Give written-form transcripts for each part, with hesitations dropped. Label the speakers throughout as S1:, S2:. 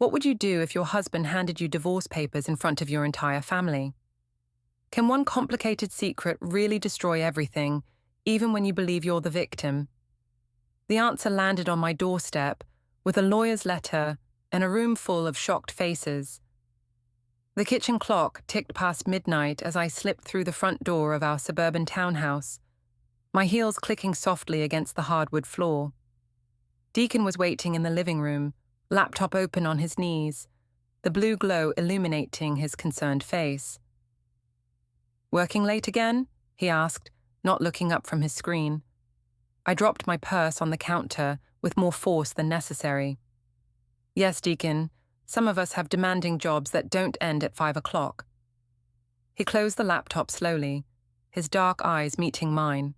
S1: What would you do if your husband handed you divorce papers in front of your entire family? Can one complicated secret really destroy everything, even when you believe you're the victim? The answer landed on my doorstep, with a lawyer's letter and a room full of shocked faces. The kitchen clock ticked past midnight as I slipped through the front door of our suburban townhouse, my heels clicking softly against the hardwood floor. Deacon was waiting in the living room, laptop open on his knees, the blue glow illuminating his concerned face. "Working late again?" he asked, not looking up from his screen. I dropped my purse on the counter with more force than necessary. "Yes, Deacon, some of us have demanding jobs that don't end at 5 o'clock. He closed the laptop slowly, his dark eyes meeting mine.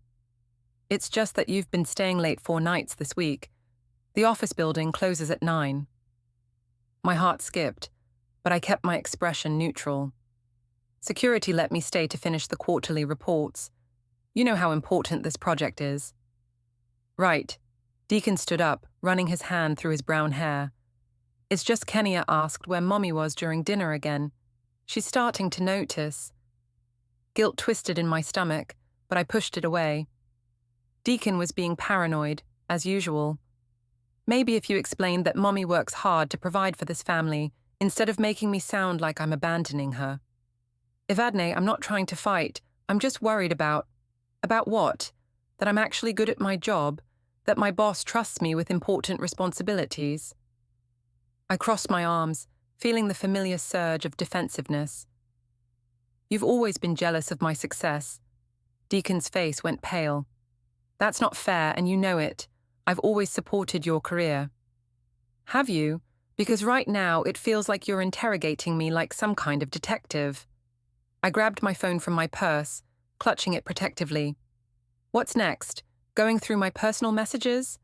S1: "It's just that you've been staying late 4 nights this week. The office building closes at 9. My heart skipped, but I kept my expression neutral. Security let me stay to finish the quarterly reports. You know how important this project is. "Right." Deacon stood up, running his hand through his brown hair. "It's just Kenya asked where Mommy was during dinner again. She's starting to notice." Guilt twisted in my stomach, but I pushed it away. Deacon was being paranoid, as usual. "Maybe if you explained that Mommy works hard to provide for this family, instead of making me sound like I'm abandoning her." "Evadne, I'm not trying to fight. I'm just worried about..." "About what? That I'm actually good at my job? That my boss trusts me with important responsibilities?" I crossed my arms, feeling the familiar surge of defensiveness. "You've always been jealous of my success." Deacon's face went pale. "That's not fair, and you know it. I've always supported your career." "Have you? Because right now it feels like you're interrogating me like some kind of detective." I grabbed my phone from my purse, clutching it protectively. "What's next? Going through my personal messages?"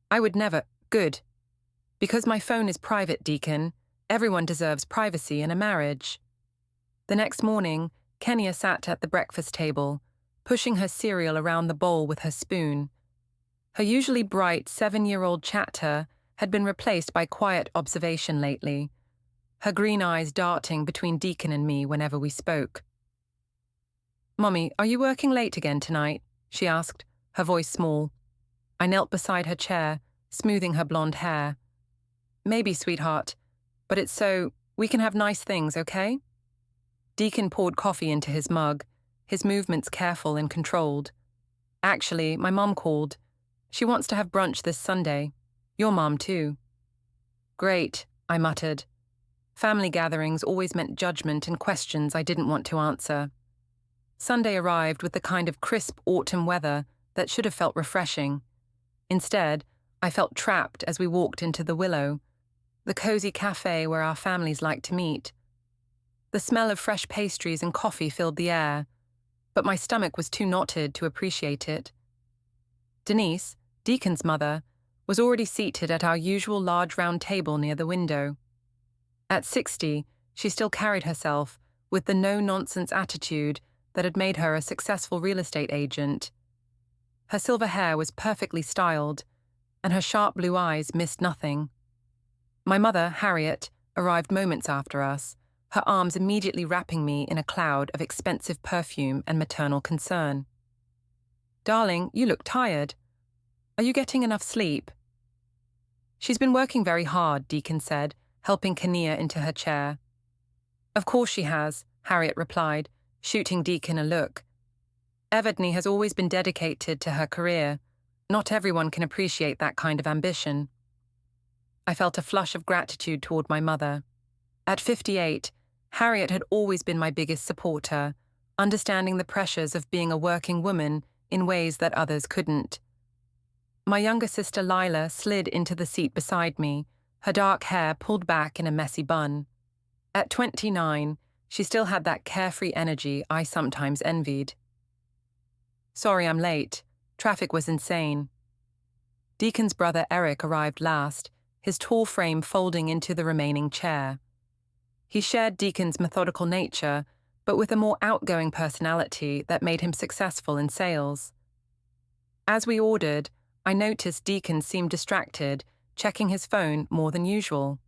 S1: "I would never..." "Good. Because my phone is private, Deacon. Everyone deserves privacy in a marriage." The next morning, Kenya sat at the breakfast table, pushing her cereal around the bowl with her spoon. Her usually bright 7-year-old chatter had been replaced by quiet observation lately, her green eyes darting between Deacon and me whenever we spoke. "Mommy, are you working late again tonight?" she asked, her voice small. I knelt beside her chair, smoothing her blonde hair. "Maybe, sweetheart, but it's so we can have nice things, okay?" Deacon poured coffee into his mug, his movements careful and controlled. "Actually, my mom called. She wants to have brunch this Sunday. Your mom, too." "Great," I muttered. Family gatherings always meant judgment and questions I didn't want to answer. Sunday arrived with the kind of crisp autumn weather that should have felt refreshing. Instead, I felt trapped as we walked into the Willow, the cozy cafe where our families like to meet. The smell of fresh pastries and coffee filled the air, but my stomach was too knotted to appreciate it. Denise, Deacon's mother, was already seated at our usual large round table near the window. At 60, she still carried herself with the no-nonsense attitude that had made her a successful real estate agent. Her silver hair was perfectly styled, and her sharp blue eyes missed nothing. My mother, Harriet, arrived moments after us, her arms immediately wrapping me in a cloud of expensive perfume and maternal concern. "Darling, you look tired. Are you getting enough sleep?" "She's been working very hard," Deacon said, helping Kenya into her chair. "Of course she has," Harriet replied, shooting Deacon a look. "Evadne has always been dedicated to her career. Not everyone can appreciate that kind of ambition." I felt a flush of gratitude toward my mother. At 58, Harriet had always been my biggest supporter, understanding the pressures of being a working woman in ways that others couldn't. My younger sister Lila slid into the seat beside me, her dark hair pulled back in a messy bun. At 29, she still had that carefree energy I sometimes envied. "Sorry I'm late. Traffic was insane." Deacon's brother Eric arrived last, his tall frame folding into the remaining chair. He shared Deacon's methodical nature, but with a more outgoing personality that made him successful in sales. As we ordered, I noticed Deacon seemed distracted, checking his phone more than usual.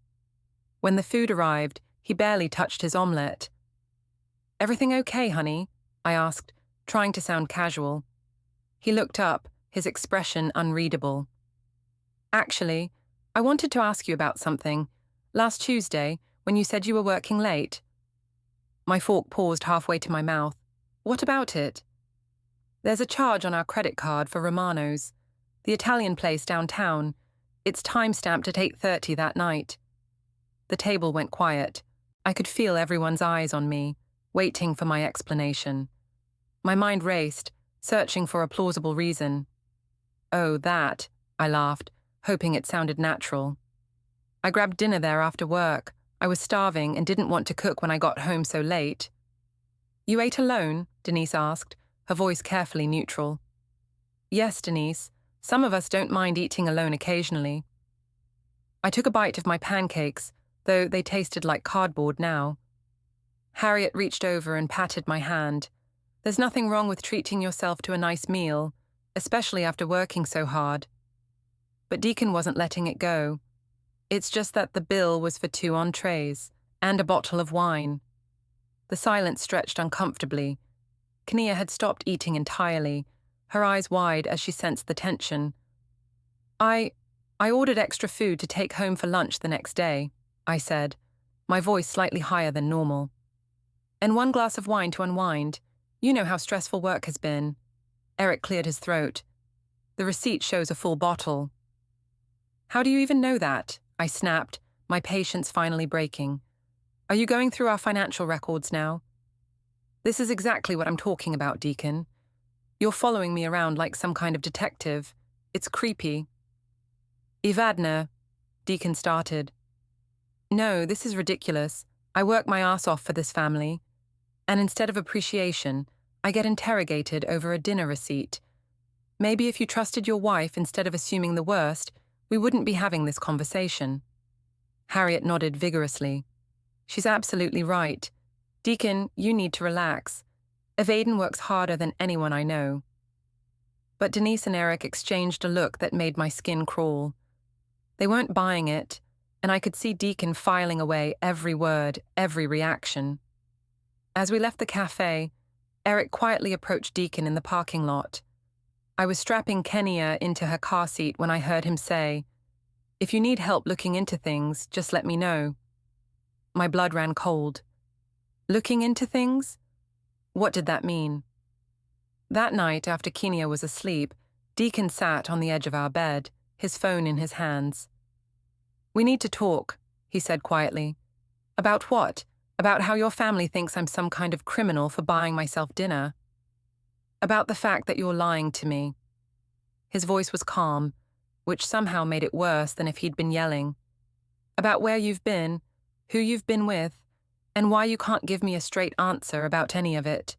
S1: When the food arrived, he barely touched his omelette. "Everything okay, honey?" I asked, trying to sound casual. He looked up, his expression unreadable. "Actually, I wanted to ask you about something. Last Tuesday, when you said you were working late." My fork paused halfway to my mouth. "What about it?" "There's a charge on our credit card for Romano's, the Italian place downtown. It's time-stamped at 8:30 that night." The table went quiet. I could feel everyone's eyes on me, waiting for my explanation. My mind raced, searching for a plausible reason. "Oh, that," I laughed, hoping it sounded natural. "I grabbed dinner there after work. I was starving and didn't want to cook when I got home so late." "You ate alone?" Denise asked, her voice carefully neutral. "Yes, Denise. Some of us don't mind eating alone occasionally." I took a bite of my pancakes, though they tasted like cardboard now. Harriet reached over and patted my hand. "There's nothing wrong with treating yourself to a nice meal, especially after working so hard." But Deacon wasn't letting it go. "It's just that the bill was for 2 entrees and a bottle of wine." The silence stretched uncomfortably. Kania had stopped eating entirely, her eyes wide as she sensed the tension. I ordered extra food to take home for lunch the next day," I said, my voice slightly higher than normal. "And 1 glass of wine to unwind. You know how stressful work has been." Eric cleared his throat. "The receipt shows a full bottle." "How do you even know that?" I snapped, my patience finally breaking. "Are you going through our financial records now?" "This is exactly what I'm talking about, Deacon. You're following me around like some kind of detective. It's creepy." "Evadne," Deacon started. "No, this is ridiculous. I work my ass off for this family. And instead of appreciation, I get interrogated over a dinner receipt. Maybe if you trusted your wife instead of assuming the worst, we wouldn't be having this conversation." Harriet nodded vigorously. "She's absolutely right. Deacon, you need to relax. Evadne works harder than anyone I know." But Denise and Eric exchanged a look that made my skin crawl. They weren't buying it, and I could see Deacon filing away every word, every reaction. As we left the cafe, Eric quietly approached Deacon in the parking lot. I was strapping Kenia into her car seat when I heard him say, "If you need help looking into things, just let me know." My blood ran cold. Looking into things? What did that mean? That night, after Kenia was asleep, Deacon sat on the edge of our bed, his phone in his hands. "We need to talk," he said quietly. "About what? About how your family thinks I'm some kind of criminal for buying myself dinner?" "About the fact that you're lying to me." His voice was calm, which somehow made it worse than if he'd been yelling. "About where you've been, who you've been with, and why you can't give me a straight answer about any of it."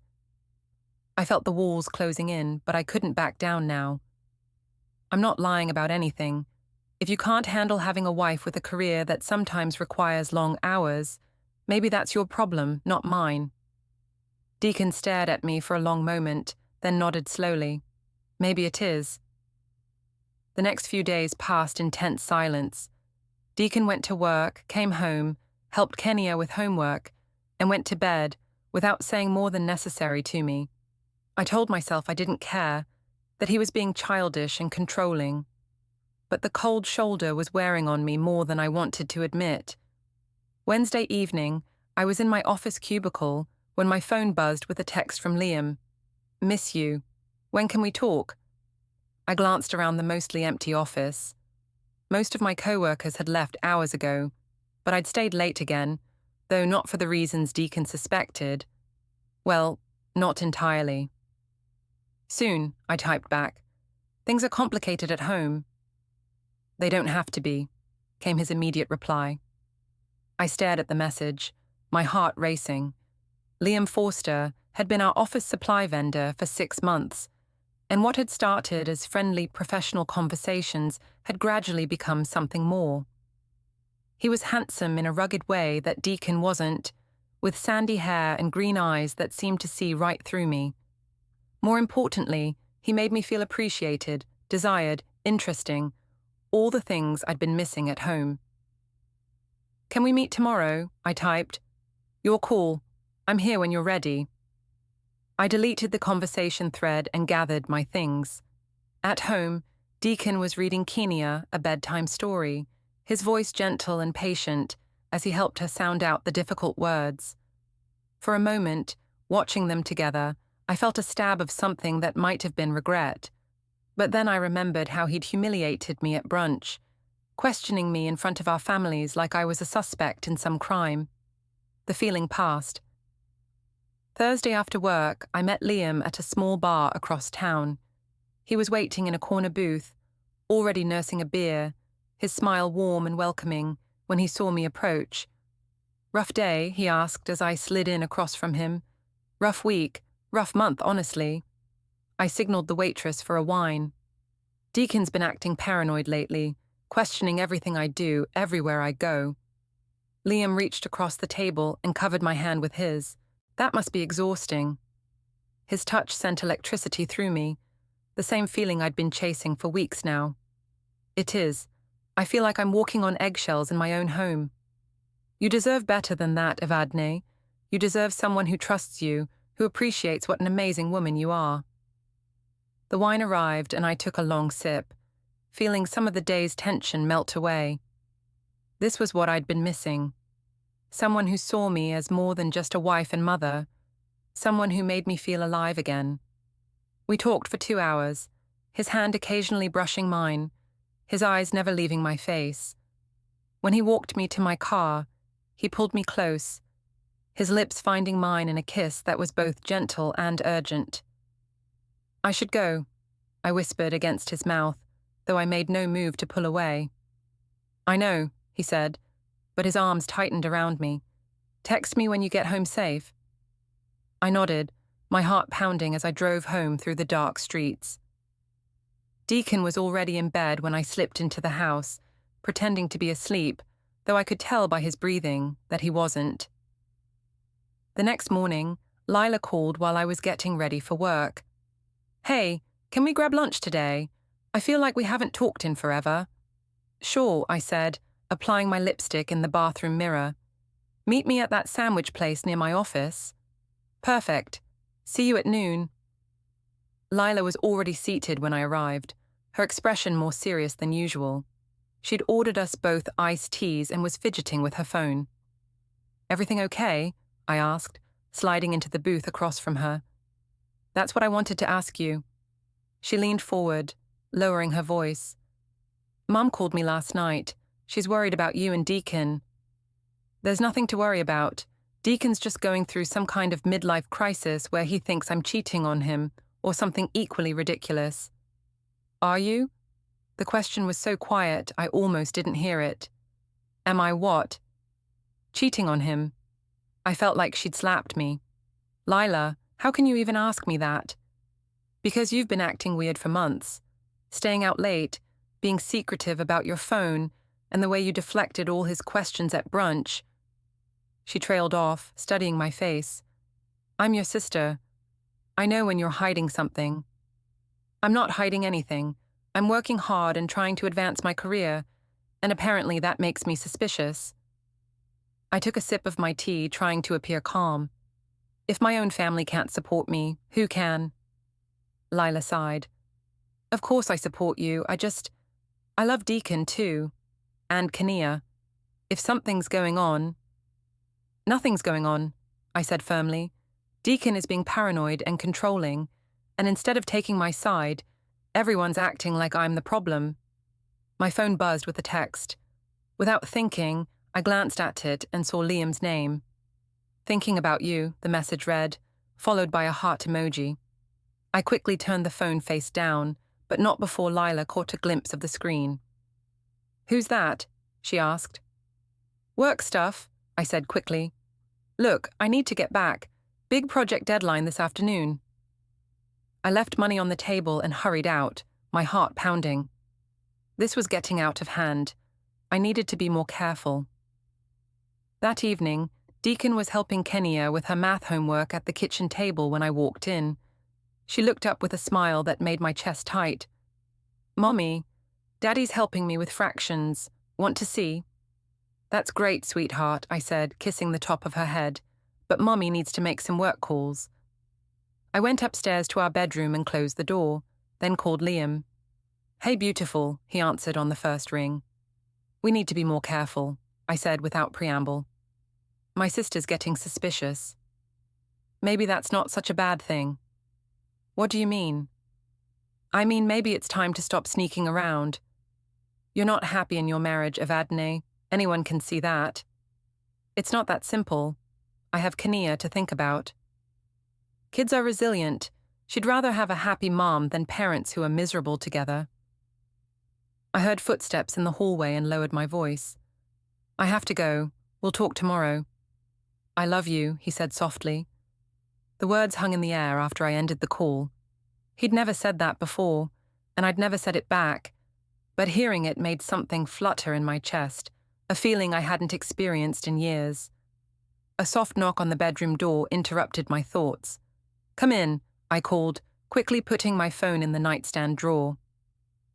S1: I felt the walls closing in, but I couldn't back down now. "I'm not lying about anything. If you can't handle having a wife with a career that sometimes requires long hours, maybe that's your problem, not mine." Deacon stared at me for a long moment, then nodded slowly. "Maybe it is." The next few days passed in tense silence. Deacon went to work, came home, helped Kenia with homework, and went to bed without saying more than necessary to me. I told myself I didn't care, that he was being childish and controlling. But the cold shoulder was wearing on me more than I wanted to admit. Wednesday evening, I was in my office cubicle when my phone buzzed with a text from Liam. "Miss you. When can we talk?" I glanced around the mostly empty office. Most of my co-workers had left hours ago, but I'd stayed late again, though not for the reasons Deacon suspected. Well, not entirely. "Soon," I typed back. "Things are complicated at home." "They don't have to be," came his immediate reply. I stared at the message, my heart racing. Liam Forster had been our office supply vendor for 6 months, and what had started as friendly professional conversations had gradually become something more. He was handsome in a rugged way that Deacon wasn't, with sandy hair and green eyes that seemed to see right through me. More importantly, he made me feel appreciated, desired, interesting, all the things I'd been missing at home. Can we meet tomorrow? I typed. Your call. I'm here when you're ready. I deleted the conversation thread and gathered my things. At home, Deacon was reading Kenia a bedtime story, his voice gentle and patient as he helped her sound out the difficult words. For a moment, watching them together, I felt a stab of something that might have been regret. But then I remembered how he'd humiliated me at brunch, questioning me in front of our families like I was a suspect in some crime. The feeling passed. Thursday after work, I met Liam at a small bar across town. He was waiting in a corner booth, already nursing a beer, his smile warm and welcoming when he saw me approach. Rough day, he asked as I slid in across from him. Rough week, rough month, honestly. I signaled the waitress for a wine. Deacon's been acting paranoid lately, questioning everything I do, everywhere I go. Liam reached across the table and covered my hand with his. That must be exhausting. His touch sent electricity through me, the same feeling I'd been chasing for weeks now. It is. I feel like I'm walking on eggshells in my own home. You deserve better than that, Evadne. You deserve someone who trusts you, who appreciates what an amazing woman you are. The wine arrived and I took a long sip, feeling some of the day's tension melt away. This was what I'd been missing. Someone who saw me as more than just a wife and mother. Someone who made me feel alive again. We talked for 2 hours, his hand occasionally brushing mine, his eyes never leaving my face. When he walked me to my car, he pulled me close, his lips finding mine in a kiss that was both gentle and urgent. I should go, I whispered against his mouth, though I made no move to pull away. I know, he said, but his arms tightened around me. Text me when you get home safe. I nodded, my heart pounding as I drove home through the dark streets. Deacon was already in bed when I slipped into the house, pretending to be asleep, though I could tell by his breathing that he wasn't. The next morning, Lila called while I was getting ready for work. Hey, can we grab lunch today? I feel like we haven't talked in forever. Sure, I said, applying my lipstick in the bathroom mirror. Meet me at that sandwich place near my office. Perfect. See you at noon. Lila was already seated when I arrived, her expression more serious than usual. She'd ordered us both iced teas and was fidgeting with her phone. Everything okay? I asked, sliding into the booth across from her. That's what I wanted to ask you. She leaned forward, lowering her voice. Mum called me last night. She's worried about you and Deacon. There's nothing to worry about. Deacon's just going through some kind of midlife crisis where he thinks I'm cheating on him, or something equally ridiculous. Are you? The question was so quiet I almost didn't hear it. Am I what? Cheating on him. I felt like she'd slapped me. Lila, how can you even ask me that? Because you've been acting weird for months. Staying out late, being secretive about your phone, and the way you deflected all his questions at brunch. She trailed off, studying my face. I'm your sister. I know when you're hiding something. I'm not hiding anything. I'm working hard and trying to advance my career, and apparently that makes me suspicious. I took a sip of my tea, trying to appear calm. If my own family can't support me, who can? Lila sighed. Of course I support you, I love Deacon too. And Kenia. If something's going on... Nothing's going on, I said firmly. Deacon is being paranoid and controlling, and instead of taking my side, everyone's acting like I'm the problem. My phone buzzed with a text. Without thinking, I glanced at it and saw Liam's name. Thinking about you, the message read, followed by a heart emoji. I quickly turned the phone face down, but not before Lila caught a glimpse of the screen. Who's that? She asked. Work stuff, I said quickly. Look, I need to get back. Big project deadline this afternoon. I left money on the table and hurried out, my heart pounding. This was getting out of hand. I needed to be more careful. That evening, Deacon was helping Kenia with her math homework at the kitchen table when I walked in. She looked up with a smile that made my chest tight. Mommy, Daddy's helping me with fractions. Want to see? That's great, sweetheart, I said, kissing the top of her head. But Mommy needs to make some work calls. I went upstairs to our bedroom and closed the door, then called Liam. Hey, beautiful, he answered on the first ring. We need to be more careful, I said without preamble. My sister's getting suspicious. Maybe that's not such a bad thing. What do you mean? I mean, maybe it's time to stop sneaking around. You're not happy in your marriage, Evadne. Anyone can see that. It's not that simple. I have Kania to think about. Kids are resilient. She'd rather have a happy mom than parents who are miserable together. I heard footsteps in the hallway and lowered my voice. I have to go. We'll talk tomorrow. I love you, he said softly. The words hung in the air after I ended the call. He'd never said that before, and I'd never said it back, but hearing it made something flutter in my chest, a feeling I hadn't experienced in years. A soft knock on the bedroom door interrupted my thoughts. Come in, I called, quickly putting my phone in the nightstand drawer.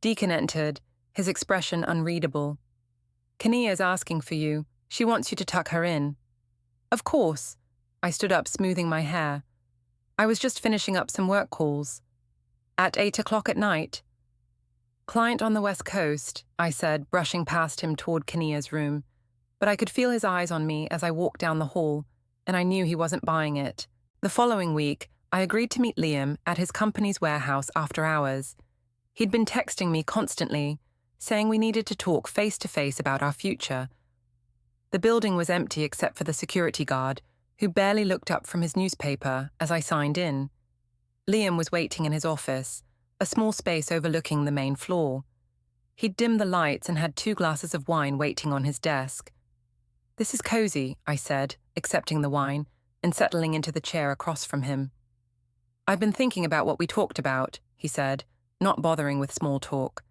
S1: Deacon entered, his expression unreadable. Kania's asking for you. She wants you to tuck her in. Of course. I stood up, smoothing my hair. I was just finishing up some work calls. At 8 o'clock at night. Client on the West Coast, I said, brushing past him toward Kania's room. But I could feel his eyes on me as I walked down the hall, and I knew he wasn't buying it. The following week, I agreed to meet Liam at his company's warehouse after hours. He'd been texting me constantly, saying we needed to talk face-to-face about our future. The building was empty except for the security guard, who barely looked up from his newspaper as I signed in. Liam was waiting in his office, a small space overlooking the main floor. He'd dimmed the lights and had 2 glasses of wine waiting on his desk. This is cozy, I said, accepting the wine and settling into the chair across from him. I've been thinking about what we talked about, he said, not bothering with small talk.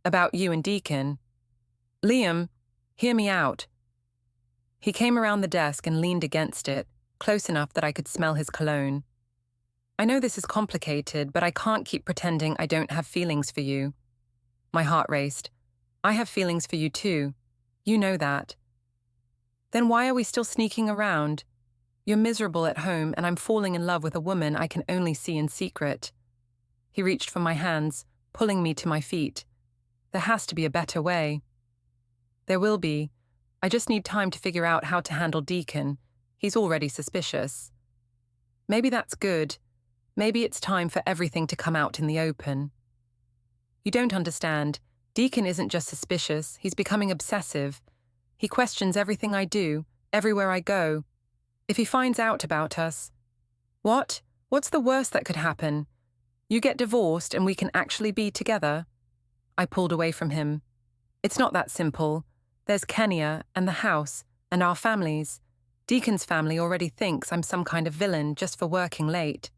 S1: About you and Deacon. Liam, hear me out. He came around the desk and leaned against it, close enough that I could smell his cologne. I know this is complicated, but I can't keep pretending I don't have feelings for you. My heart raced. I have feelings for you too. You know that. Then why are we still sneaking around? You're miserable at home, and I'm falling in love with a woman I can only see in secret. He reached for my hands, pulling me to my feet. There has to be a better way. There will be. I just need time to figure out how to handle Deacon. He's already suspicious. Maybe that's good. Maybe it's time for everything to come out in the open. You don't understand. Deacon isn't just suspicious, he's becoming obsessive. He questions everything I do, everywhere I go. If he finds out about us... What? What's the worst that could happen? You get divorced and we can actually be together? I pulled away from him. It's not that simple. There's Kenya and the house and our families. Deacon's family already thinks I'm some kind of villain just for working late.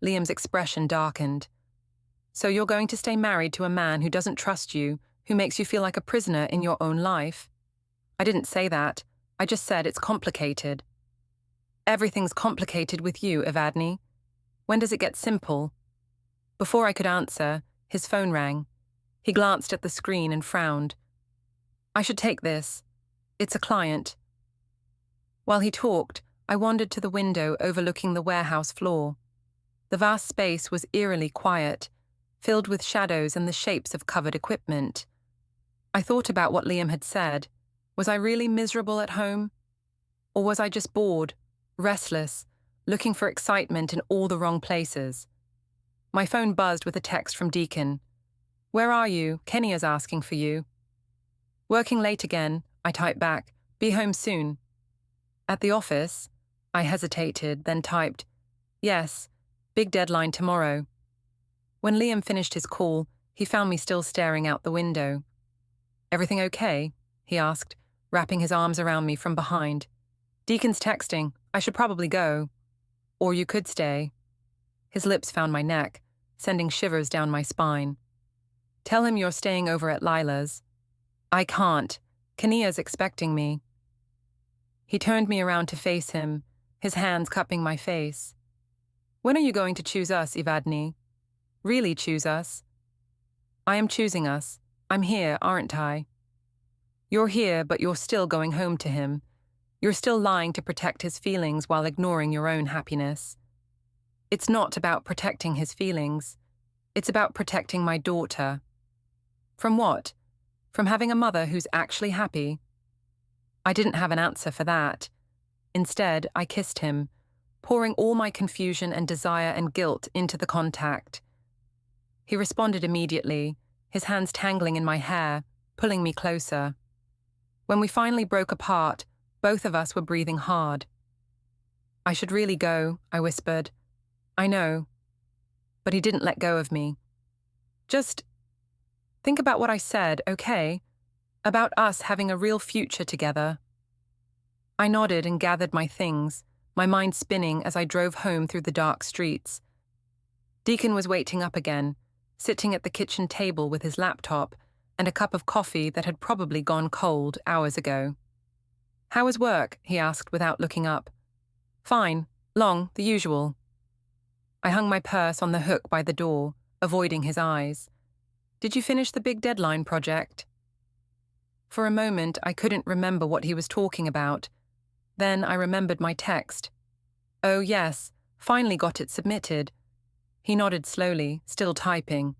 S1: Liam's expression darkened. So you're going to stay married to a man who doesn't trust you, who makes you feel like a prisoner in your own life? I didn't say that. I just said it's complicated. Everything's complicated with you, Evadne. When does it get simple? Before I could answer, his phone rang. He glanced at the screen and frowned. I should take this. It's a client. While he talked, I wandered to the window overlooking the warehouse floor. The vast space was eerily quiet, filled with shadows and the shapes of covered equipment. I thought about what Liam had said. Was I really miserable at home? Or was I just bored, restless, looking for excitement in all the wrong places? My phone buzzed with a text from Deacon. Where are you? Kenya's asking for you. Working late again, I typed back. Be home soon. At the office, I hesitated, then typed, yes, big deadline tomorrow. When Liam finished his call, he found me still staring out the window. Everything okay? He asked, wrapping his arms around me from behind. Deacon's texting. I should probably go. Or you could stay. His lips found my neck, sending shivers down my spine. Tell him you're staying over at Lila's. I can't. Kania's expecting me. He turned me around to face him, his hands cupping my face. When are you going to choose us, Evadne? Really choose us? I am choosing us. I'm here, aren't I? You're here, but you're still going home to him. You're still lying to protect his feelings while ignoring your own happiness. It's not about protecting his feelings. It's about protecting my daughter. From what? From having a mother who's actually happy? I didn't have an answer for that. Instead, I kissed him, pouring all my confusion and desire and guilt into the contact. He responded immediately, his hands tangling in my hair, pulling me closer. When we finally broke apart, both of us were breathing hard. I should really go, I whispered. I know. But he didn't let go of me. Just think about what I said, okay? About us having a real future together. I nodded and gathered my things, my mind spinning as I drove home through the dark streets. Deacon was waiting up again, sitting at the kitchen table with his laptop and a cup of coffee that had probably gone cold hours ago. How was work? He asked without looking up. Fine, long, the usual. I hung my purse on the hook by the door, avoiding his eyes. Did you finish the big deadline project? For a moment, I couldn't remember what he was talking about. Then I remembered my text. Oh, yes, finally got it submitted. He nodded slowly, still typing.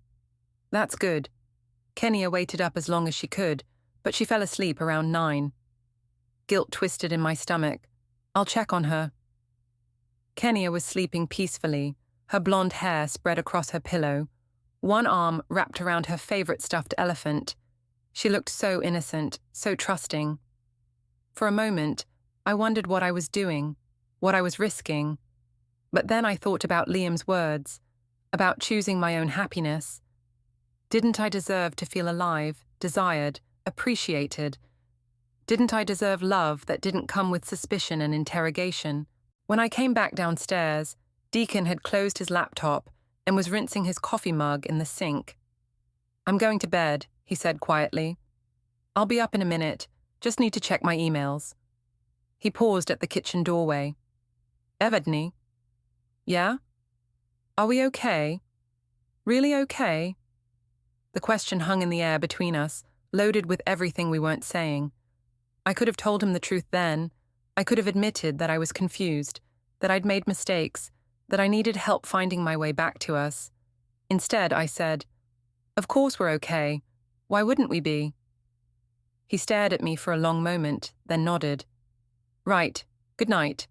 S1: That's good. Kenya waited up as long as she could, but she fell asleep around 9. Guilt twisted in my stomach. I'll check on her. Kenya was sleeping peacefully, her blonde hair spread across her pillow, one arm wrapped around her favorite stuffed elephant. She looked so innocent, so trusting. For a moment, I wondered what I was doing, what I was risking. But then I thought about Liam's words, about choosing my own happiness. Didn't I deserve to feel alive, desired, appreciated? Didn't I deserve love that didn't come with suspicion and interrogation? When I came back downstairs, Deacon had closed his laptop and was rinsing his coffee mug in the sink. I'm going to bed, he said quietly. I'll be up in a minute, just need to check my emails. He paused at the kitchen doorway. Evadne? Yeah? Are we okay? Really okay? The question hung in the air between us, loaded with everything we weren't saying. I could have told him the truth then. I could have admitted that I was confused, that I'd made mistakes, that I needed help finding my way back to us. Instead, I said, Of course we're okay. Why wouldn't we be? He stared at me for a long moment, then nodded. Right, good night.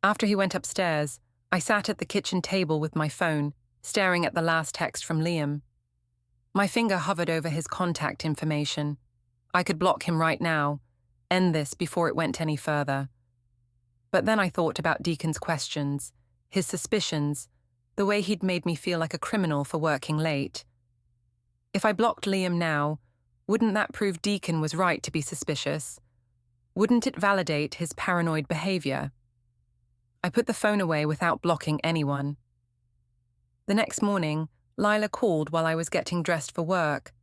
S1: After he went upstairs, I sat at the kitchen table with my phone, staring at the last text from Liam. My finger hovered over his contact information. I could block him right now, end this before it went any further. But then I thought about Deacon's questions, his suspicions, the way he'd made me feel like a criminal for working late. If I blocked Liam now, wouldn't that prove Deacon was right to be suspicious? Wouldn't it validate his paranoid behavior? I put the phone away without blocking anyone. The next morning, Lila called while I was getting dressed for work.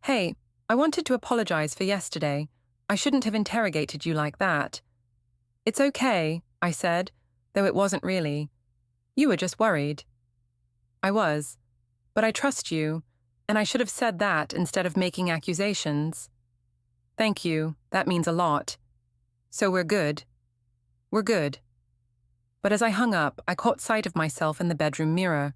S1: Hey, I wanted to apologize for yesterday. I shouldn't have interrogated you like that. It's okay, I said, though it wasn't really. You were just worried. I was, but I trust you, and I should have said that instead of making accusations. Thank you, that means a lot. So we're good. We're good. But as I hung up, I caught sight of myself in the bedroom mirror.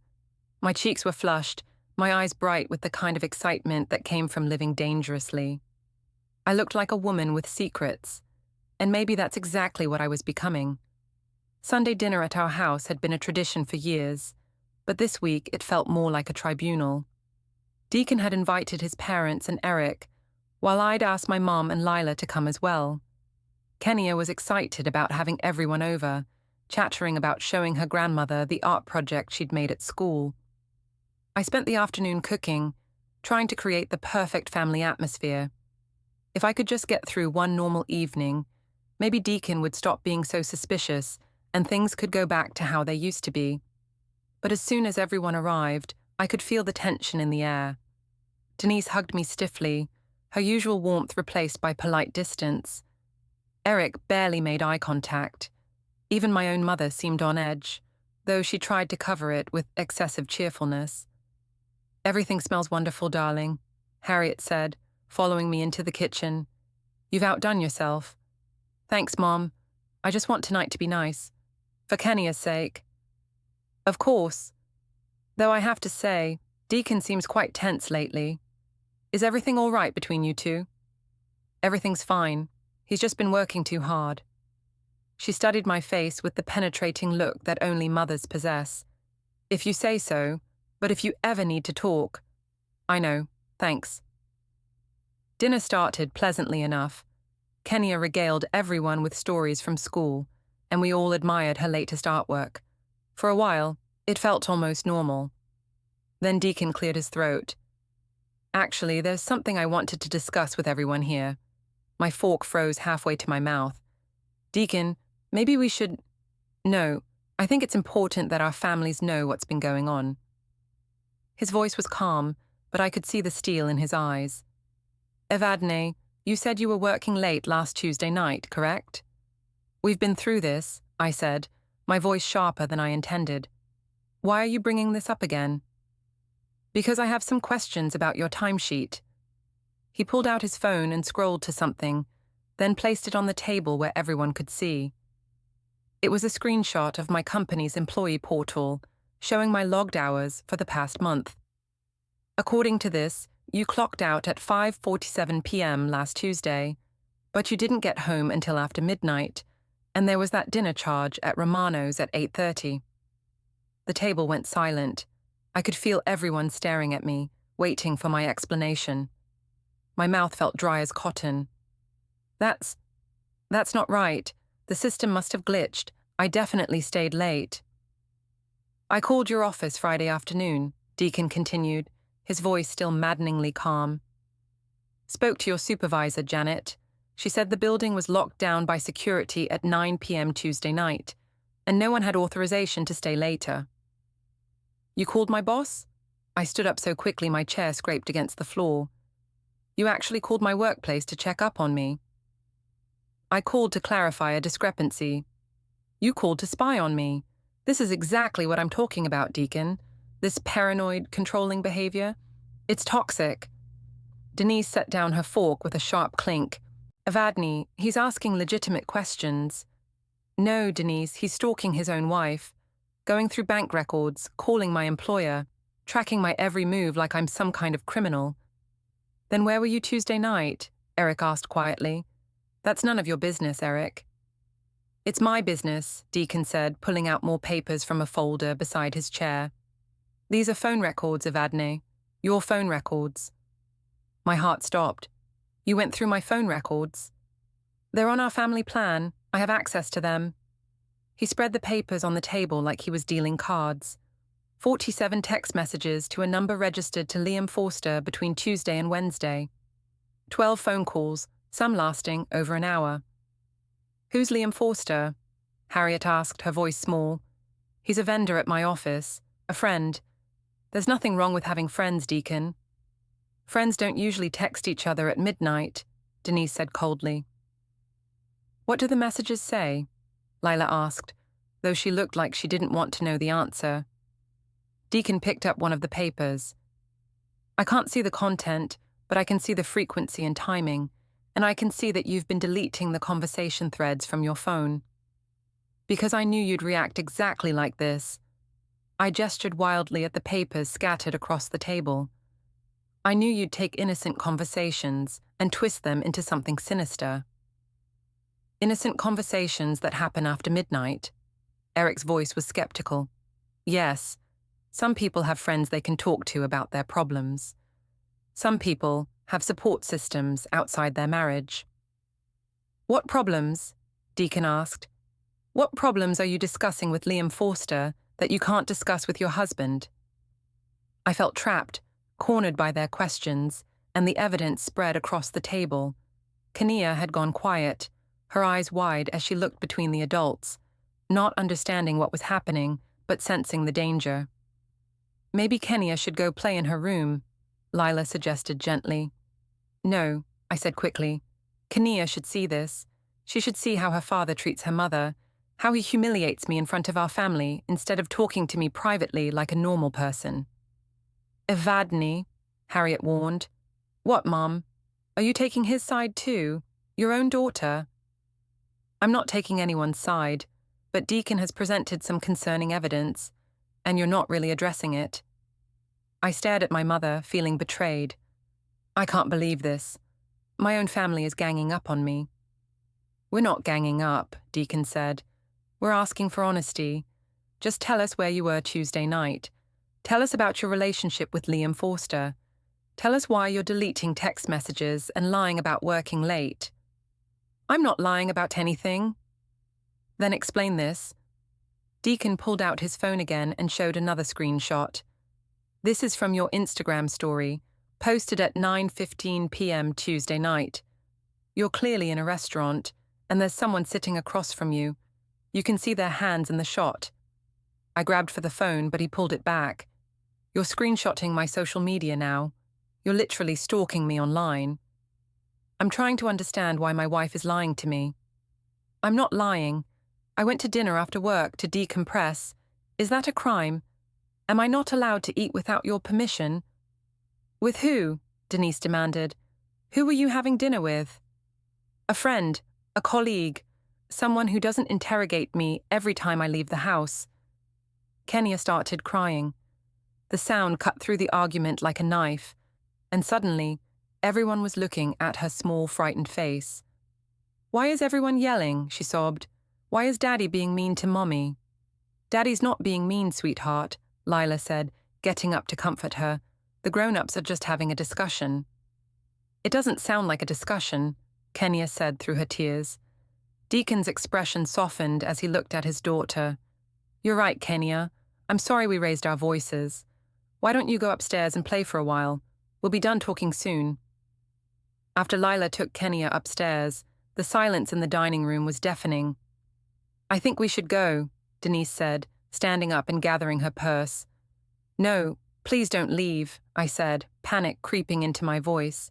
S1: My cheeks were flushed, my eyes bright with the kind of excitement that came from living dangerously. I looked like a woman with secrets, and maybe that's exactly what I was becoming. Sunday dinner at our house had been a tradition for years, but this week it felt more like a tribunal. Deacon had invited his parents and Eric, while I'd asked my mom and Lila to come as well. Kenya was excited about having everyone over, chattering about showing her grandmother the art project she'd made at school. I spent the afternoon cooking, trying to create the perfect family atmosphere. If I could just get through one normal evening, maybe Deacon would stop being so suspicious and things could go back to how they used to be. But as soon as everyone arrived, I could feel the tension in the air. Denise hugged me stiffly, her usual warmth replaced by polite distance. Eric barely made eye contact. Even my own mother seemed on edge, though she tried to cover it with excessive cheerfulness. Everything smells wonderful, darling, Harriet said, following me into the kitchen. You've outdone yourself. Thanks, Mom. I just want tonight to be nice. For Kenya's sake. Of course. Though I have to say, Deacon seems quite tense lately. Is everything all right between you two? Everything's fine. He's just been working too hard. She studied my face with the penetrating look that only mothers possess. If you say so, but if you ever need to talk. I know, thanks. Dinner started pleasantly enough. Kenya regaled everyone with stories from school, and we all admired her latest artwork. For a while, it felt almost normal. Then Deacon cleared his throat. Actually, there's something I wanted to discuss with everyone here. My fork froze halfway to my mouth. Deacon, maybe we should... No, I think it's important that our families know what's been going on. His voice was calm, but I could see the steel in his eyes. Evadne, you said you were working late last Tuesday night, correct? We've been through this, I said, my voice sharper than I intended. Why are you bringing this up again? Because I have some questions about your timesheet. He pulled out his phone and scrolled to something, then placed it on the table where everyone could see. It was a screenshot of my company's employee portal, showing my logged hours for the past month. According to this, you clocked out at 5:47 p.m. last Tuesday, but you didn't get home until after midnight, and there was that dinner charge at Romano's at 8:30. The table went silent. I could feel everyone staring at me, waiting for my explanation. My mouth felt dry as cotton. That's not right. The system must have glitched. I definitely stayed late. I called your office Friday afternoon, Deacon continued, his voice still maddeningly calm. Spoke to your supervisor, Janet. She said the building was locked down by security at 9 p.m. Tuesday night, and no one had authorization to stay later. You called my boss? I stood up so quickly my chair scraped against the floor. You actually called my workplace to check up on me. I called to clarify a discrepancy. You called to spy on me. This is exactly what I'm talking about, Deacon. This paranoid, controlling behavior. It's toxic. Denise set down her fork with a sharp clink. Evadne, he's asking legitimate questions. No, Denise, he's stalking his own wife. Going through bank records, calling my employer, tracking my every move like I'm some kind of criminal. Then where were you Tuesday night? Eric asked quietly. That's none of your business, Eric. It's my business, Deacon said, pulling out more papers from a folder beside his chair. These are phone records, Evadne. Your phone records. My heart stopped. You went through my phone records? They're on our family plan. I have access to them. He spread the papers on the table like he was dealing cards. 47 text messages to a number registered to Liam Forster between Tuesday and Wednesday. 12 phone calls, some lasting over an hour. Who's Liam Forster? Harriet asked, her voice small. He's a vendor at my office, a friend. There's nothing wrong with having friends, Deacon. Friends don't usually text each other at midnight, Denise said coldly. What do the messages say? Lila asked, though she looked like she didn't want to know the answer. Deacon picked up one of the papers. I can't see the content, but I can see the frequency and timing, and I can see that you've been deleting the conversation threads from your phone. Because I knew you'd react exactly like this. I gestured wildly at the papers scattered across the table. I knew you'd take innocent conversations and twist them into something sinister. Innocent conversations that happen after midnight. Eric's voice was skeptical. Yes, some people have friends they can talk to about their problems. Some people have support systems outside their marriage. What problems? Deacon asked. What problems are you discussing with Liam Forster that you can't discuss with your husband? I felt trapped, cornered by their questions, and the evidence spread across the table. Kenya had gone quiet, her eyes wide as she looked between the adults, not understanding what was happening, but sensing the danger. Maybe Kenya should go play in her room, Lila suggested gently. No, I said quickly. Kenya should see this. She should see how her father treats her mother, how he humiliates me in front of our family instead of talking to me privately like a normal person. Evadne, Harriet warned. What, Mom? Are you taking his side too? Your own daughter? I'm not taking anyone's side, but Deacon has presented some concerning evidence, and you're not really addressing it. I stared at my mother, feeling betrayed. I can't believe this. My own family is ganging up on me. We're not ganging up, Deacon said. We're asking for honesty. Just tell us where you were Tuesday night. Tell us about your relationship with Liam Forster. Tell us why you're deleting text messages and lying about working late. I'm not lying about anything. Then explain this. Deacon pulled out his phone again and showed another screenshot. This is from your Instagram story, posted at 9:15 p.m. Tuesday night. You're clearly in a restaurant, and there's someone sitting across from you. You can see their hands in the shot. I grabbed for the phone, but he pulled it back. You're screenshotting my social media now. You're literally stalking me online. I'm trying to understand why my wife is lying to me. I'm not lying. I went to dinner after work to decompress. Is that a crime? Am I not allowed to eat without your permission? With who? Denise demanded. Who were you having dinner with? A friend, a colleague, someone who doesn't interrogate me every time I leave the house. Kenya started crying. The sound cut through the argument like a knife, and suddenly, everyone was looking at her small, frightened face. Why is everyone yelling? She sobbed. Why is Daddy being mean to Mommy? Daddy's not being mean, sweetheart, Lila said, getting up to comfort her. The grown-ups are just having a discussion. It doesn't sound like a discussion, Kenya said through her tears. Deacon's expression softened as he looked at his daughter. You're right, Kenya. I'm sorry we raised our voices. Why don't you go upstairs and play for a while? We'll be done talking soon. After Lila took Kenya upstairs, the silence in the dining room was deafening. I think we should go, Denise said, standing up and gathering her purse. No, please don't leave, I said, panic creeping into my voice.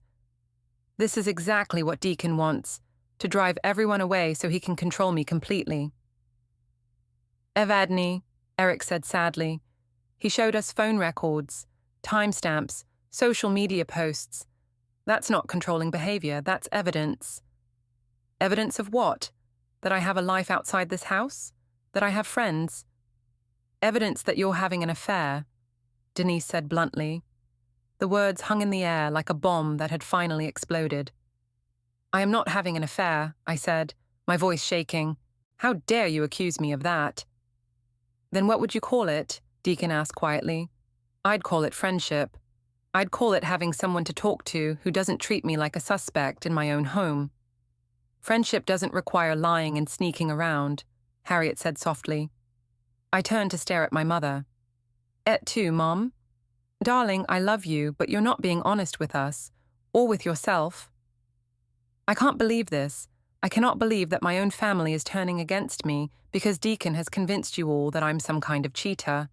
S1: This is exactly what Deacon wants, to drive everyone away so he can control me completely. Evadne, Eric said sadly. He showed us phone records, timestamps, social media posts. That's not controlling behavior, that's evidence. Evidence of what? That I have a life outside this house? That I have friends? Evidence that you're having an affair, Denise said bluntly. The words hung in the air like a bomb that had finally exploded. I am not having an affair, I said, my voice shaking. How dare you accuse me of that? Then what would you call it? Deacon asked quietly. I'd call it friendship. I'd call it having someone to talk to who doesn't treat me like a suspect in my own home. Friendship doesn't require lying and sneaking around, Harriet said softly. I turned to stare at my mother. Et tu, Mom? Darling, I love you, but you're not being honest with us, or with yourself. I can't believe this. I cannot believe that my own family is turning against me because Deacon has convinced you all that I'm some kind of cheater.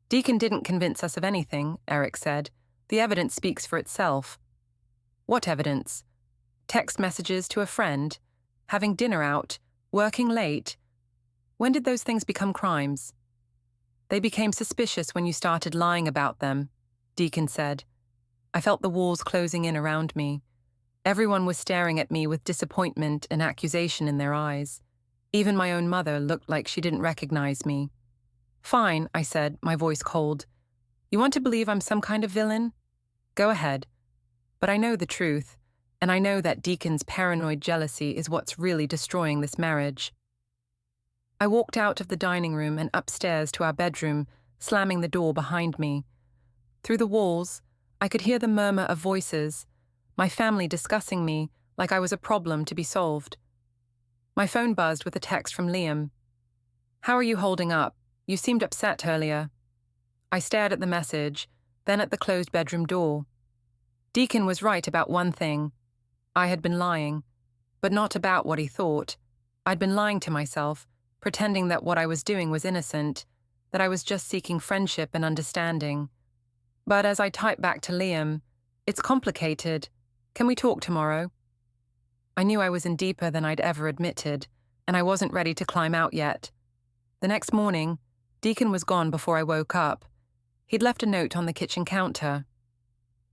S1: Deacon didn't convince us of anything, Eric said. The evidence speaks for itself. What evidence? Text messages to a friend, having dinner out, working late. When did those things become crimes? They became suspicious when you started lying about them, Deacon said. I felt the walls closing in around me. Everyone was staring at me with disappointment and accusation in their eyes. Even my own mother looked like she didn't recognize me. Fine, I said, my voice cold. You want to believe I'm some kind of villain? Go ahead. But I know the truth, and I know that Deacon's paranoid jealousy is what's really destroying this marriage. I walked out of the dining room and upstairs to our bedroom, slamming the door behind me. Through the walls, I could hear the murmur of voices, my family discussing me like I was a problem to be solved. My phone buzzed with a text from Liam. How are you holding up? You seemed upset earlier. I stared at the message, then at the closed bedroom door. Deacon was right about one thing. I had been lying, but not about what he thought. I'd been lying to myself, pretending that what I was doing was innocent, that I was just seeking friendship and understanding. But as I typed back to Liam, it's complicated. Can we talk tomorrow? I knew I was in deeper than I'd ever admitted, and I wasn't ready to climb out yet. The next morning, Deacon was gone before I woke up. He'd left a note on the kitchen counter.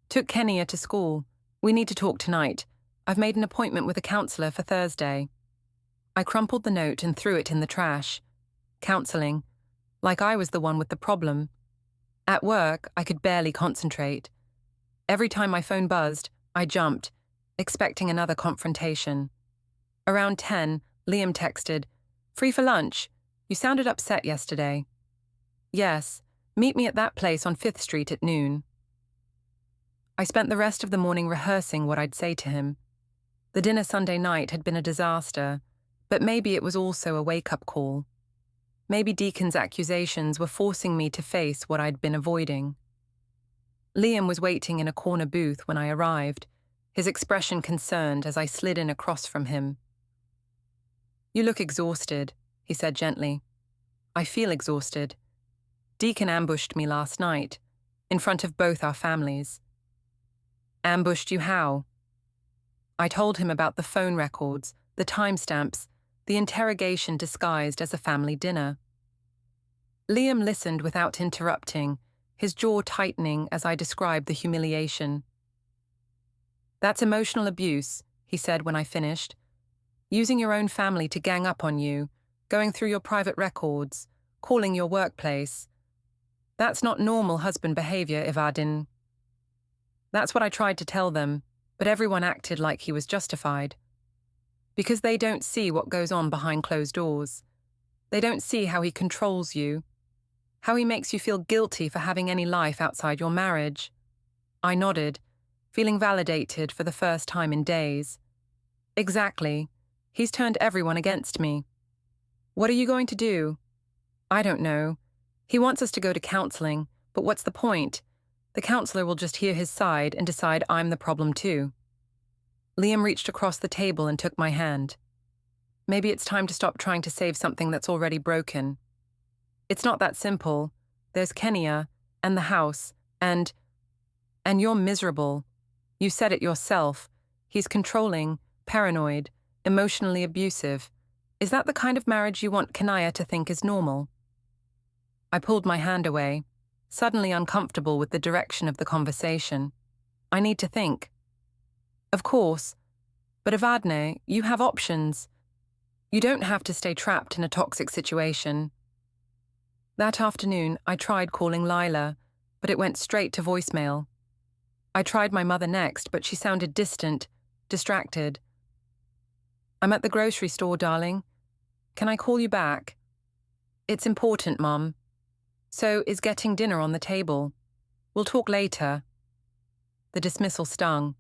S1: Took Kenya to school. We need to talk tonight. I've made an appointment with a counselor for Thursday. I crumpled the note and threw it in the trash. Counseling. Like I was the one with the problem. At work, I could barely concentrate. Every time my phone buzzed, I jumped, expecting another confrontation. Around 10, Liam texted, "Free for lunch? You sounded upset yesterday." "Yes, meet me at that place on 5th Street at noon." I spent the rest of the morning rehearsing what I'd say to him. The dinner Sunday night had been a disaster, but maybe it was also a wake-up call. Maybe Deacon's accusations were forcing me to face what I'd been avoiding. Liam was waiting in a corner booth when I arrived, his expression concerned as I slid in across from him. "You look exhausted," he said gently. "I feel exhausted. Deacon ambushed me last night, in front of both our families." "Ambushed you how?" I told him about the phone records, the timestamps, the interrogation disguised as a family dinner. Liam listened without interrupting, his jaw tightening as I described the humiliation. "That's emotional abuse," he said when I finished. "Using your own family to gang up on you, going through your private records, calling your workplace. That's not normal husband behavior, Evadne." That's what I tried to tell them, but everyone acted like he was justified. Because they don't see what goes on behind closed doors. They don't see how he controls you, how he makes you feel guilty for having any life outside your marriage. I nodded, feeling validated for the first time in days. Exactly. He's turned everyone against me. "What are you going to do?" "I don't know. He wants us to go to counseling, but what's the point? The counselor will just hear his side and decide I'm the problem too." Liam reached across the table and took my hand. "Maybe it's time to stop trying to save something that's already broken. It's not that simple. There's Kenya, and the house, and you're miserable. You said it yourself. He's controlling, paranoid, emotionally abusive. Is that the kind of marriage you want Kenya to think is normal?" I pulled my hand away, suddenly uncomfortable with the direction of the conversation. "I need to think." "Of course. But Evadne, you have options. You don't have to stay trapped in a toxic situation." That afternoon, I tried calling Lila, but it went straight to voicemail. I tried my mother next, but she sounded distant, distracted. "I'm at the grocery store, darling. Can I call you back?" "It's important, Mom." "So is getting dinner on the table. We'll talk later." The dismissal stung.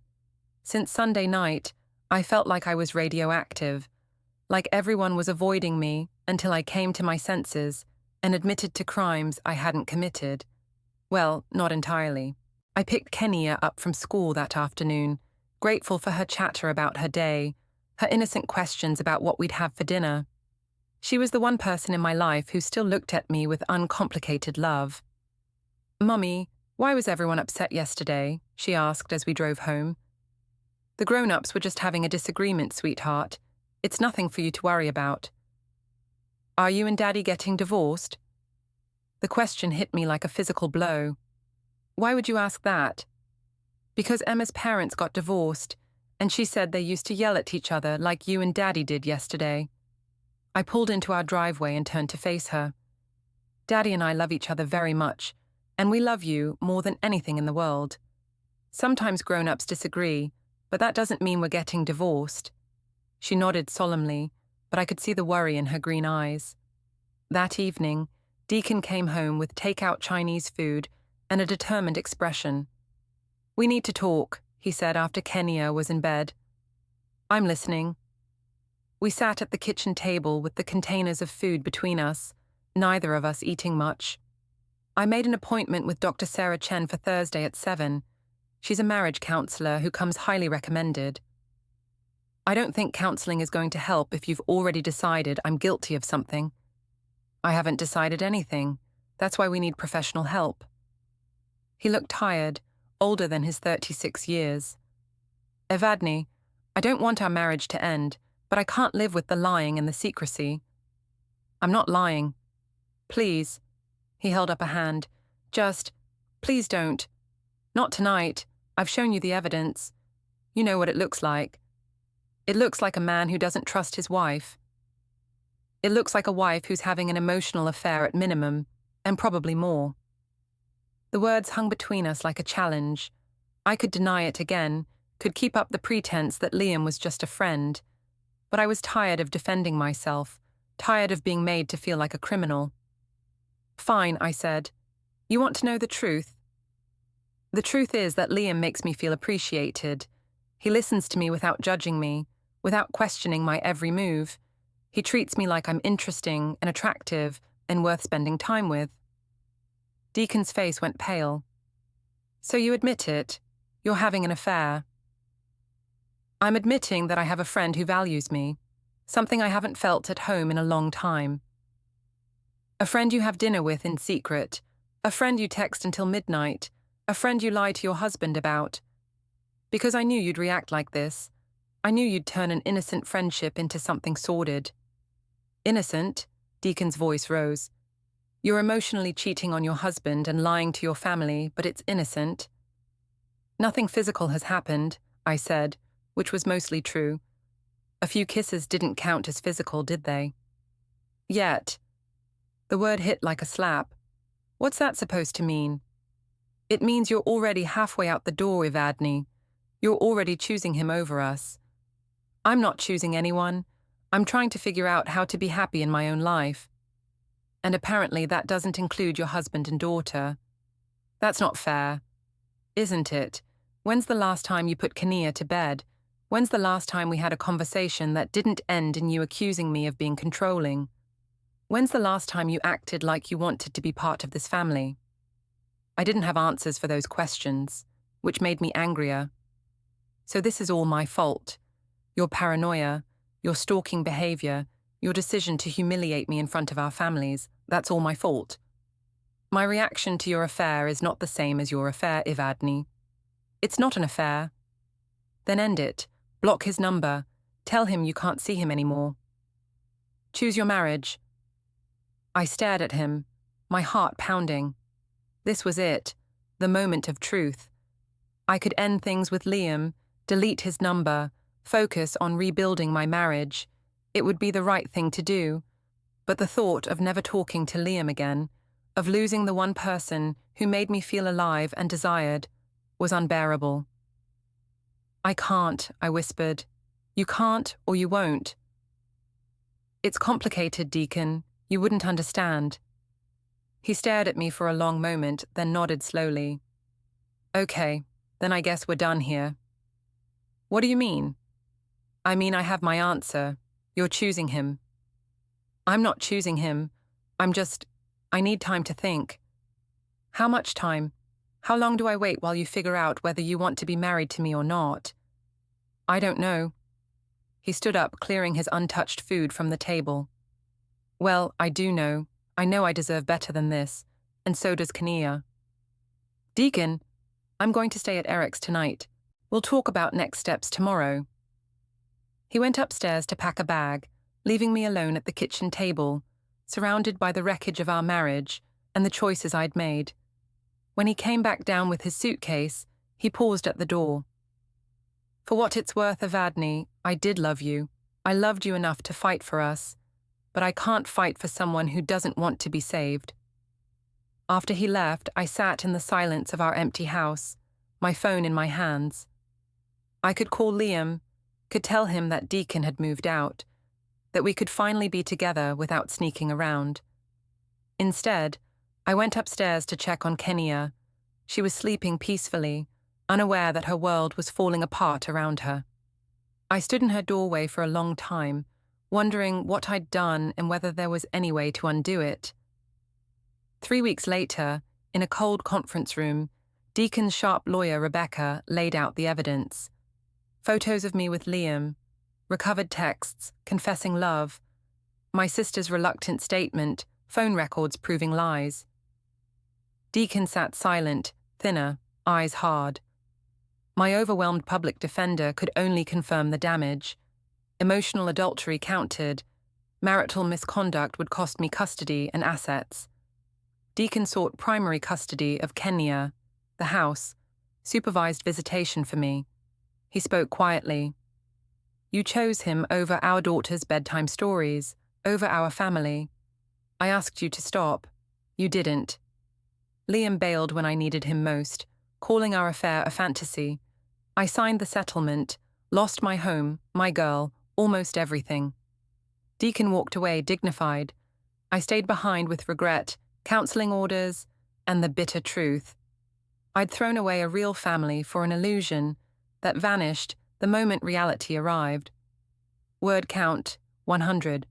S1: Since Sunday night, I felt like I was radioactive, like everyone was avoiding me until I came to my senses and admitted to crimes I hadn't committed. Well, not entirely. I picked Kenya up from school that afternoon, grateful for her chatter about her day, her innocent questions about what we'd have for dinner. She was the one person in my life who still looked at me with uncomplicated love. "Mummy, why was everyone upset yesterday?" she asked as we drove home. "The grown-ups were just having a disagreement, sweetheart. It's nothing for you to worry about." "Are you and Daddy getting divorced?" The question hit me like a physical blow. "Why would you ask that?" "Because Emma's parents got divorced, and she said they used to yell at each other like you and Daddy did yesterday." I pulled into our driveway and turned to face her. "Daddy and I love each other very much, and we love you more than anything in the world. Sometimes grown-ups disagree, but that doesn't mean we're getting divorced." She nodded solemnly, but I could see the worry in her green eyes. That evening, Deacon came home with take-out Chinese food and a determined expression. "We need to talk," he said after Kenya was in bed. "I'm listening." We sat at the kitchen table with the containers of food between us, neither of us eating much. I made an appointment with Dr. Sarah Chen for Thursday at 7. She's a marriage counselor who comes highly recommended. "I don't think counseling is going to help if you've already decided I'm guilty of something." "I haven't decided anything. That's why we need professional help." He looked tired, older than his 36 years. "Evadne, I don't want our marriage to end, but I can't live with the lying and the secrecy." "I'm not lying. Please." He held up a hand. "Just, please don't. Not tonight. I've shown you the evidence. You know what it looks like. It looks like a man who doesn't trust his wife. It looks like a wife who's having an emotional affair at minimum, and probably more. The words hung between us like a challenge. I could deny it again, could keep up the pretense that Liam was just a friend. But I was tired of defending myself, tired of being made to feel like a criminal. Fine, I said. You want to know the truth? The truth is that Liam makes me feel appreciated. He listens to me without judging me, without questioning my every move. He treats me like I'm interesting and attractive and worth spending time with. Deacon's face went pale. So you admit it? You're having an affair. I'm admitting that I have a friend who values me, something I haven't felt at home in a long time. A friend you have dinner with in secret, a friend you text until midnight, a friend you lie to your husband about. Because I knew you'd react like this. I knew you'd turn an innocent friendship into something sordid. Innocent? Deacon's voice rose. You're emotionally cheating on your husband and lying to your family, but it's innocent. Nothing physical has happened, I said, which was mostly true. A few kisses didn't count as physical, did they? Yet. The word hit like a slap. What's that supposed to mean? It means you're already halfway out the door, Evadne. You're already choosing him over us. I'm not choosing anyone. I'm trying to figure out how to be happy in my own life. And apparently that doesn't include your husband and daughter. That's not fair. Isn't it? When's the last time you put Kania to bed? When's the last time we had a conversation that didn't end in you accusing me of being controlling? When's the last time you acted like you wanted to be part of this family? I didn't have answers for those questions, which made me angrier. So this is all my fault. Your paranoia, your stalking behavior, your decision to humiliate me in front of our families, that's all my fault. My reaction to your affair is not the same as your affair, Evadne. It's not an affair. Then end it. Block his number. Tell him you can't see him anymore. Choose your marriage. I stared at him, my heart pounding. This was it, the moment of truth. I could end things with Liam, delete his number, focus on rebuilding my marriage. It would be the right thing to do. But the thought of never talking to Liam again, of losing the one person who made me feel alive and desired, was unbearable. I can't, I whispered. You can't or you won't. It's complicated, Deacon. You wouldn't understand. He stared at me for a long moment, then nodded slowly. Okay, then I guess we're done here. What do you mean? I mean I have my answer. You're choosing him. I'm not choosing him. I need time to think. How much time? How long do I wait while you figure out whether you want to be married to me or not? I don't know. He stood up, clearing his untouched food from the table. Well, I do know. I know I deserve better than this, and so does Kania. Deacon, I'm going to stay at Eric's tonight. We'll talk about next steps tomorrow. He went upstairs to pack a bag, leaving me alone at the kitchen table, surrounded by the wreckage of our marriage and the choices I'd made. When he came back down with his suitcase, he paused at the door. For what it's worth, Evadne, I did love you. I loved you enough to fight for us. But I can't fight for someone who doesn't want to be saved. After he left, I sat in the silence of our empty house, my phone in my hands. I could call Liam, could tell him that Deacon had moved out, that we could finally be together without sneaking around. Instead, I went upstairs to check on Kenia. She was sleeping peacefully, unaware that her world was falling apart around her. I stood in her doorway for a long time, wondering what I'd done and whether there was any way to undo it. 3 weeks later, in a cold conference room, Deacon's sharp lawyer, Rebecca, laid out the evidence. Photos of me with Liam, recovered texts, confessing love, my sister's reluctant statement, phone records proving lies. Deacon sat silent, thinner, eyes hard. My overwhelmed public defender could only confirm the damage. Emotional adultery counted. Marital misconduct would cost me custody and assets. Deacon sought primary custody of Kenia, the house, supervised visitation for me. He spoke quietly. You chose him over our daughter's bedtime stories, over our family. I asked you to stop. You didn't. Liam bailed when I needed him most, calling our affair a fantasy. I signed the settlement, lost my home, my girl, almost everything. Deacon walked away dignified. I stayed behind with regret, counseling orders, and the bitter truth. I'd thrown away a real family for an illusion that vanished the moment reality arrived. Word count, 100.